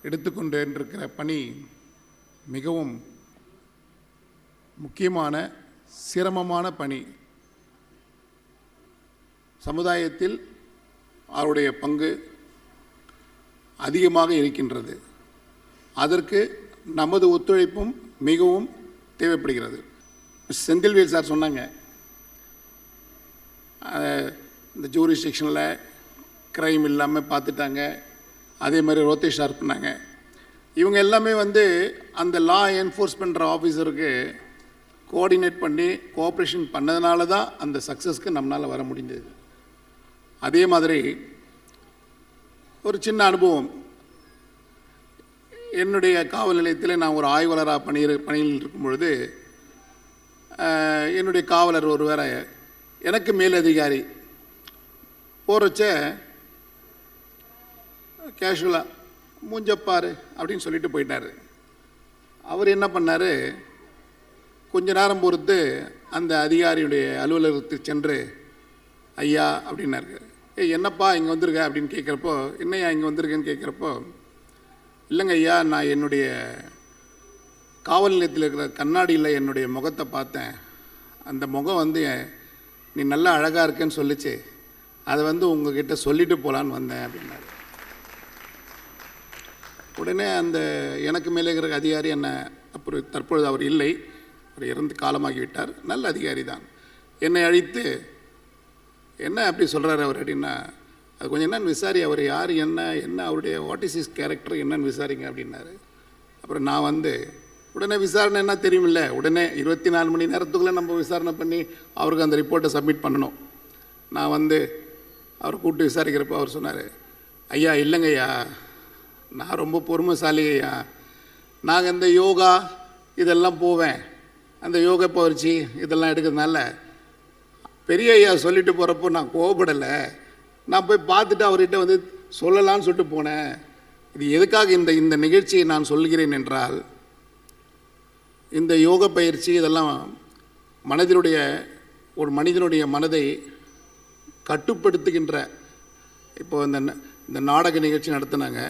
எடுத்துக்கொண்டிருக்கிற பணி மிகவும் முக்கியமான சிரமமான பணி. சமுதாயத்தில் அவருடைய பங்கு அதிகமாக இருக்கின்றது. அதற்கு நமது ஒத்துழைப்பும் மிகவும் தேவைப்படுகிறது. செந்தில்வேல் சார் சொன்னாங்க, இந்த ஜூரிஸ்டிக்ஷனில் க்ரைம் இல்லாமல் பார்த்துட்டாங்க. அதே மாதிரி ரோத்தேஷ் சார் பண்ணாங்க. இவங்க எல்லாமே அந்த லா என்ஃபோர்ஸ்மெண்ட் ஆஃபீஸருக்கு கோஆர்டினேட் பண்ணி கோஆப்ரேஷன் பண்ணதுனால தான் அந்த சக்ஸஸ்க்கு நம்மளால் வர முடிஞ்சது. அதே மாதிரி ஒரு சின்ன அனுபவம். என்னுடைய காவல் நிலையத்தில் நான் ஒரு ஆய்வாளராக பணியில் இருக்கும் பொழுது என்னுடைய காவலர் ஒரு வேற எனக்கு மேலதிகாரி போகிறச்ச கேஷுவலாக மூஞ்சப்பாரு அப்படின்னு சொல்லிட்டு போயிட்டார். அவர் என்ன பண்ணார், கொஞ்ச நேரம் பொறுத்து அந்த அதிகாரியுடைய அலுவலகத்துக்கு சென்று, ஐயா அப்படின்னாரு, என்னப்பா இங்கே வந்திருக்க அப்படின்னு கேட்குறப்போ, என்னையா இங்கே வந்திருக்கேன்னு கேட்குறப்போ, இல்லைங்க ஐயா, நான் என்னுடைய காவல் நிலையத்தில் இருக்கிற கண்ணாடியில் என்னுடைய முகத்தை பார்த்தேன். அந்த முகம் நீ நல்லா அழகாக இருக்கேன்னு சொல்லிச்சு. அதை உங்ககிட்ட சொல்லிட்டு போகலான்னு வந்தேன் அப்படின்னாரு. உடனே அந்த எனக்கு மேலே இருக்கிற அதிகாரி அப்புறம் தற்பொழுது அவர் இல்லை, அவர் இறந்து காலமாகிவிட்டார். நல்ல அதிகாரி தான். என்னை அழைத்து, என்ன அப்படி சொல்கிறாரு அவர் அப்படின்னா, அது கொஞ்சம் என்னன்னு விசாரி, அவர் யார், என்ன அவருடைய வாட் இஸ் இஸ் கேரக்டர் என்னன்னு விசாரிங்க அப்படின்னாரு. அப்புறம் நான் உடனே விசாரணை என்ன தெரியுமில்ல, உடனே 24 மணி நேரத்துக்குள்ளே நம்ம விசாரணை பண்ணி அவருக்கு அந்த ரிப்போர்ட்டை சப்மிட் பண்ணணும். நான் அவர் கூப்பிட்டு விசாரிக்கிறப்போ அவர் சொன்னார், ஐயா இல்லைங்க ஐயா, நான் ரொம்ப பொறுமைசாலி ஐயா. நாங்கள் இந்த யோகா இதெல்லாம் போவேன், அந்த யோகா பயிற்சி இதெல்லாம் எடுக்கிறதுனால பெரிய ஐயா சொல்லிட்டு போகிறப்போ நான் கோவப்படலை. நான் போய் பார்த்துட்டு அவர்கிட்ட சொல்லலான்னு சொல்லிட்டு போனேன். இது எதுக்காக இந்த நிகழ்ச்சியை நான் சொல்கிறேன் என்றால், இந்த யோக பயிற்சி இதெல்லாம் ஒரு மனிதனுடைய மனதை கட்டுப்படுத்துகின்ற. இப்போ இந்த நாடக நிகழ்ச்சி நடத்தினாங்க,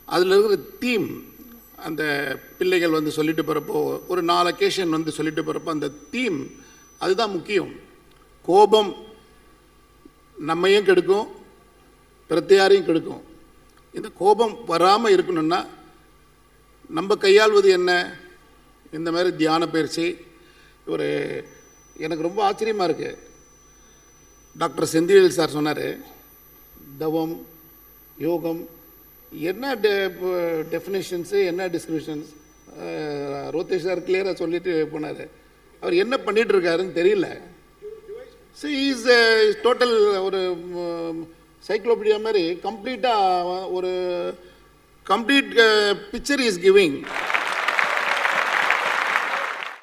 அதில் இருக்கிற தீம், அந்த பிள்ளைகள் சொல்லிட்டு போகிறப்போ ஒரு 4 அக்கேஷன் சொல்லிட்டு போகிறப்போ அந்த தீம் அதுதான் முக்கியம். கோபம் நம்மையும் கெடுக்கும், பிரத்தியாரையும் கெடுக்கும். இந்த கோபம் வராமல் இருக்கணும்னா நம்ம கையாள்வது என்ன? இந்த மாதிரி தியான பயிற்சி. எனக்கு ரொம்ப ஆச்சரியமாக இருக்குது. டாக்டர் செந்தில்வேல் சார் சொன்னார், தவம் யோகம் என்ன டெஃபினேஷன்ஸு, என்ன டிஸ்கிரிப்ஷன்ஸ். ரோத்தேஷ் சார் கிளியராக சொல்லிட்டு போனார். அவர் என்ன பண்ணிகிட்ருக்காருன்னு தெரியல. ஸோ இஸ் டோட்டல் ஒரு சைக்ளோபீடியா மாதிரி கம்ப்ளீட்டாக ஒரு கம்ப்ளீட் பிக்சர் இஸ் கிவிங்.